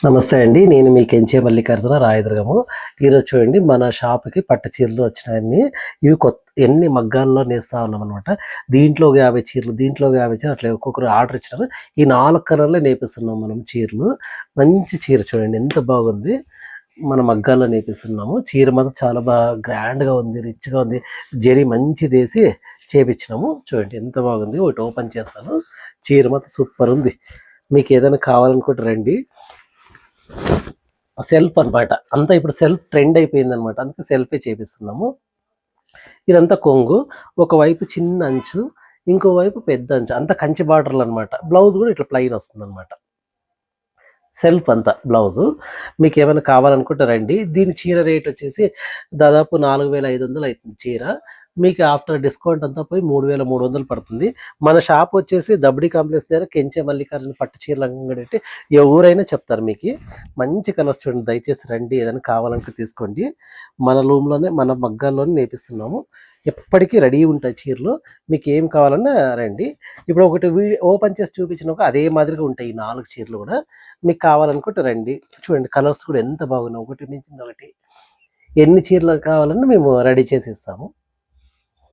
నమస్తే అండి. నేను మీ కెంచే మల్లికార్జున రాయదుర్గము. ఈరోజు చూడండి మన షాప్‌కి పట్టు చీరలు వచ్చినాయన్ని. ఇవి ఎన్ని మగ్గాల్లో నేస్తా ఉన్నామనమాట. దీంట్లో ఒక 50 చీరలు, దీంట్లో ఒక 50 చీరలు అట్లా ఒక్కొక్కరు ఆర్డర్ ఇచ్చినారు. ఈ 4 కలర్‌లో నేపిస్తున్నాం మనం చీరలు. మంచి చీర చూడండి ఎంత బాగుంది. మన మగ్గాల్లో నేపిస్తున్నాము. చీర మాత్రం చాలా గ్రాండ్‌గా ఉంది, రిచ్‌గా ఉంది. జరీ మంచిదేసి చేపిచ్చినాము. చూడండి ఎంత బాగుంది. ఒకటి ఓపెన్ చేస్తాను. చీర మాత్రం సూపర్ ఉంది. మీకు ఏదైనా కావాలనుకుంటే రండి. సెల్ఫ్ అనమాట. అంతా ఇప్పుడు సెల్ఫ్ ట్రెండ్ అయిపోయిందనమాట. అందుకే సెల్ఫే చేపిస్తున్నాము. ఇదంతా కొంగు. ఒకవైపు చిన్న అంచు, ఇంకోవైపు పెద్ద అంచు. అంతా కంచి బార్డర్‌లనమాట. బ్లౌజ్ గూడా ఇట్లా ప్లెయిన్ వస్తుందనమాట. సెల్ఫ్ అంతా బ్లౌజు. మీకేమైనా కావాలనుకుంటే రండి. దీని చీర రేట్ వచ్చేసి దాదాపు 4500 అయితుంది చీర. మీకు ఆఫ్టర్ డిస్కౌంట్ అంతా పోయి 3300 పడుతుంది. మన షాప్ వచ్చేసి దబడి కాంప్లెక్స్ దగ్గర కెంచే మల్లికార్జున పట్టు చీరల అంగడి అంటే ఎవరైనా చెప్తారు మీకి. మంచి కలర్స్ చూడండి. దయచేసి రండి. ఏదైనా కావాలంటే తీసుకోండి. మన రూమ్‌లోనే మన మగ్గాల్లోనే నేపిస్తున్నాము. ఎప్పటికీ రెడీ ఉంటాయి చీరలు. మీకేం కావాలన్నా రండి. ఇప్పుడు ఒకటి ఓపెన్ చేసి చూపించినాక అదే మాదిరిగా ఉంటాయి ఈ 4 చీరలు గూడా. మీకు కావాలనుకుంటే రండి. చూడండి కలర్స్ కూడా ఎంత బాగున్నాయి. ఒకటి మించింది ఒకటి. ఎన్ని చీరలు కావాలన్నా మేము రెడీ చేసి ఇస్తాము.